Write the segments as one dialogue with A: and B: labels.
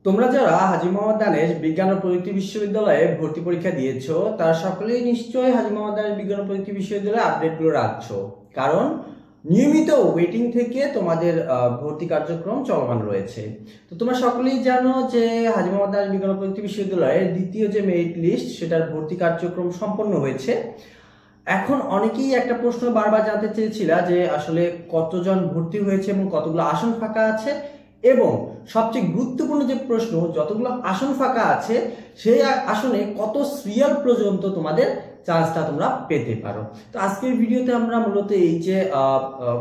A: তোমরা যারা হাজী মোহাম্মদ দানেশ বিজ্ঞান ও প্রযুক্তি বিশ্ববিদ্যালয়ে ভর্তি পরীক্ষা দিয়েছো তারা সকলেই নিশ্চয়ই হাজী মোহাম্মদ দানেশ বিজ্ঞান ও প্রযুক্তি বিশ্ববিদ্যালয়ে আপডেটগুলো রাখছো, কারণ নিয়মিত ওয়েটিং থেকে তোমাদের ভর্তি কার্যক্রম চলমান রয়েছে। তো তোমরা সকলেই জানো যে হাজী মোহাম্মদ দানেশ বিজ্ঞান ও প্রযুক্তি বিশ্ববিদ্যালয়ের দ্বিতীয় যে মেরিট লিস্ট সেটার ভর্তি কার্যক্রম সম্পন্ন হয়েছে। এখন অনেকেই একটা প্রশ্ন বারবার জানতে চেয়েছিল যে আসলে কতজন ভর্তি হয়েছে এবং কতগুলো আসন ফাঁকা আছে, এবং সবচেয়ে গুরুত্বপূর্ণ যে প্রশ্ন, যতগুলো আসন ফাঁকা আছে সেই আসনে কত সিরিয়াল পর্যন্ত তোমাদের চান্সটা তোমরা পেতে পারো। তো আজকের ভিডিওতে আমরা মূলত এই যে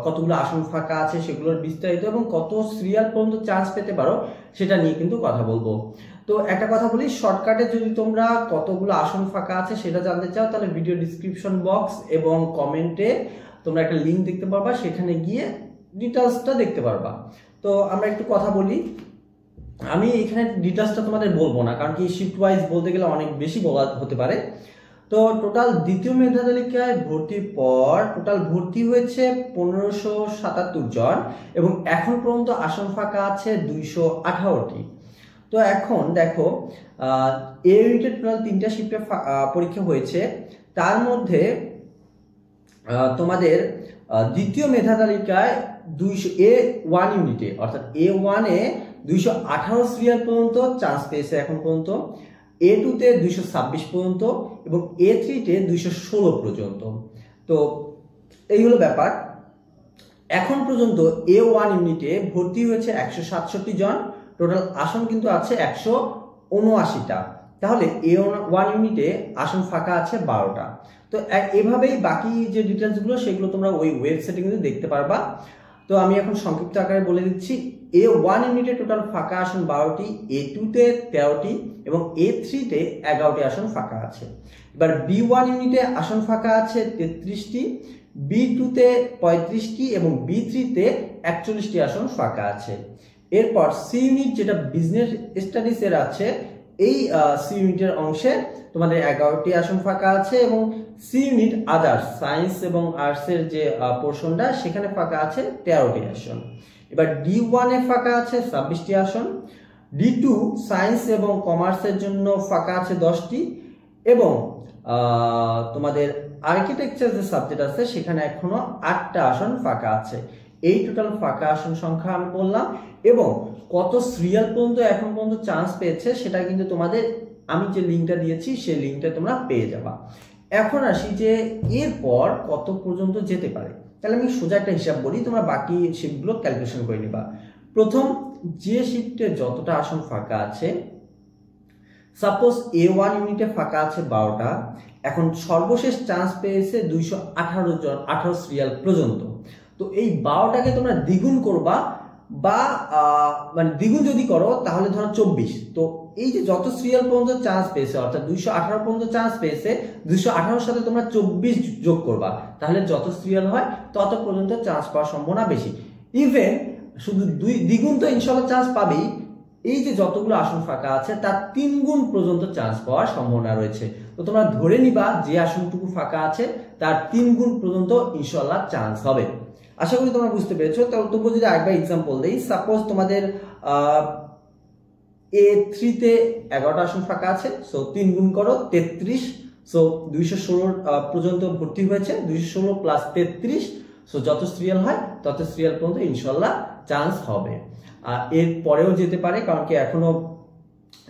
A: কতগুলো আসন ফাঁকা আছে সেগুলোর বিস্তারিত এবং কত সিরিয়াল পর্যন্ত চান্স পেতে পারো সেটা নিয়ে কিন্তু কথা বলবো। তো একটা কথা বলি, শর্টকাটে যদি তোমরা কতগুলো আসন ফাঁকা আছে সেটা জানতে চাও তাহলে ভিডিও ডিসক্রিপশন বক্স এবং কমেন্টে তোমরা একটা লিঙ্ক দেখতে পারবা, সেখানে গিয়ে ডিটেলসটা দেখতে পারবা। তো আমরা একটু কথা বলি। আমি এখানে ডিটেলসটা তোমাদের বলবো না, কারণ কি শিফট ওয়াইজ বলতে গেলে অনেক বেশি বলা হতে পারে। তো টোটাল দ্বিতীয় মেধা তালিকায় ভর্তির পর টোটাল ভর্তি হয়েছে 1577 জন এবং এখন পর্যন্ত আসন ফাঁকা আছে 218টি। তো এখন দেখো, এ ইউনিটের টোটাল 3টা শিফটে পরীক্ষা হয়েছে। তার মধ্যে তোমাদের দ্বিতীয় মেধা তালিকায় A1 ইউনিটে অর্থাৎ A1 এ 218 সিরিয়াল পর্যন্ত চান্স পেয়েছে এখন পর্যন্ত, A2 তে 226 পর্যন্ত এবং A3 তে 216 পর্যন্ত। তো এই হলো ব্যাপার। এখন পর্যন্ত A1 ইউনিটে ভর্তি হয়েছে 167 জন, টোটাল আসন কিন্তু আছে 179টা। তাহলে A1 ইউনিটে আসন ফাঁকা আছে 12টা। তো এভাবেই বাকি যে ডিটেলসগুলো সেগুলো তোমরা ওই ওয়েবসাইটে কিন্তু দেখতে পারবা। তো আমি এখন সংক্ষিপ্ত আকারে বলে দিচ্ছি। A1 ইউনিটে টোটাল ফাঁকা আসন 12টি, A2 তে 13টি এবং A3 তে 11টি আসন ফাঁকা আছে। এবার B1 ইউনিটে আসন ফাঁকা আছে 33টি, B2 তে 35টি এবং B3 তে 41টি আসন ফাঁকা আছে। এরপর সি ইউনিট যেটা বিজনেস স্টাডিজ এর আছে, এই সি ইউনিটের অংশে তোমাদের 11টি আসন ফাঁকা আছে এবং সি ইউনিট আদার্স সায়েন্স এবং আর্টস এর যে পোর্শনটা সেখানে ফাঁকা আছে 13টি আসন। এবার D1 এ ফাঁকা আছে 26টি আসন, D2 সায়েন্স এবং কমার্সের জন্য ফাঁকা আছে 10টি এবং তোমাদের আর্কিটেকচার যে সাবজেক্ট আছে সেখানে এখনো 8টা আসন ফাঁকা আছে। এই টোটাল ফাঁকা আসন সংখ্যা আমি বললাম এবং কত সিরিয়াল পর্যন্ত এখন পর্যন্ত চান্স পেয়েছে সেটা কিন্তু তোমাদের আমি যে লিঙ্কটা দিয়েছি সেই লিঙ্কটা তোমরা পেয়ে যাবা। এখন আসি যে এরপর কত পর্যন্ত যেতে পারে। তাহলে আমি সোজা একটা হিসাব বলি, তোমরা বাকি শিফটগুলো ক্যালকুলেশন করে নিবা। প্রথম যে শিফটে যতটা আসন ফাঁকা আছে, সাপোজ A1 ইউনিটে ফাঁকা আছে 12টা, এখন সর্বশেষ চান্স পেয়েছে 218 জন 18 সিরিয়াল পর্যন্ত। তো এই 12টাকে তোমরা দ্বিগুণ করবা বা মানে দ্বিগুণ যদি করো তাহলে ধরো 24। তো এই যে যত সিরিয়াল পর্যন্ত চান্স পেয়েছে অর্থাৎ 218 পর্যন্ত চান্স পেয়েছে, 218 সাথে তোমরা 24 যোগ করবা, তাহলে যত সিরিয়াল হয় তত পর্যন্ত চান্স পাওয়ার সম্ভাবনা বেশি। ইভেন শুধু দ্বিগুণ তো ইনশাআল্লাহ চান্স পাবেই, এই যে যতগুলো আসন ফাঁকা আছে তার 3 গুণ পর্যন্ত চান্স পাওয়ার সম্ভাবনা রয়েছে। তো তোমরা ধরে নিবা যে আসনটুকু ফাঁকা আছে তার 3 গুণ পর্যন্ত ইনশাআল্লাহ চান্স হবে। আশা করি তোমরা বুঝতে পেরেছো। তবুও যদি আরেকবার এক্সাম্পল দেই, সাপোজ তোমাদের A3 তে 11টা আসন ফাঁকা আছে, সো 3 গুণ করো 33, সো 216 পর্যন্ত ভর্তি হয়েছে, 216 প্লাস 33, সো যত সিরিয়াল হয় তত সিরিয়াল পর্যন্ত ইনশাআল্লাহ চান্স হবে। এর পরেও যেতে পারে, কারণ কি এখনো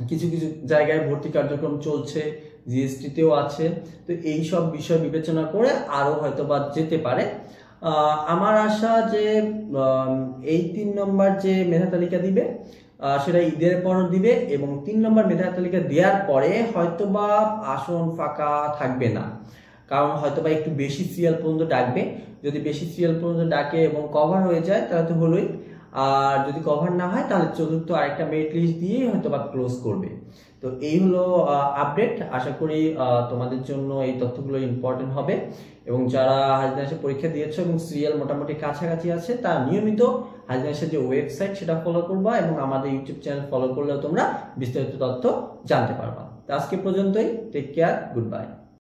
A: কিছু কিছু জায়গায় ভর্তি কার্যক্রম চলছে, জিএসটি তেও আছে। তো এই সব বিষয় বিবেচনা করে আরো হয়তো বা যেতে পারে। আমার আশা যে এই 3 নম্বর যে মেধা তালিকা দিবে সেটা ঈদের পর দিবে এবং 3 নম্বর মেধা তালিকা দেওয়ার পরে হয়তোবা আসন ফাঁকা থাকবে না, কারণ হয়তোবা একটু বেশি সিরিয়াল পর্যন্ত ডাকবে। যদি বেশি সিরিয়াল পর্যন্ত ডাকে এবং কভার হয়ে যায় তাহলে তো হলোই, আর যদি কভার না হয় তাহলে চতুর্থ আরেকটা মেরিট লিস্ট দিয়ে হয়তোবা ক্লোজ করবে। তো এই হলো আপডেট। আশা করি তোমাদের জন্য এই তথ্যগুলো ইম্পর্টেন্ট হবে এবং যারা হাজী দানেশের পরীক্ষা দিয়েছো এবং সিরিয়াল মোটামুটি কাছাকাছি আছে তারা নিয়মিত হাজী দানেশের যে ওয়েবসাইট সেটা ফলো করবা এবং আমাদের ইউটিউব চ্যানেল ফলো করলেও তোমরা বিস্তারিত তথ্য জানতে পারবা। তো আজকে পর্যন্তই, টেক কেয়ার, গুড বাই।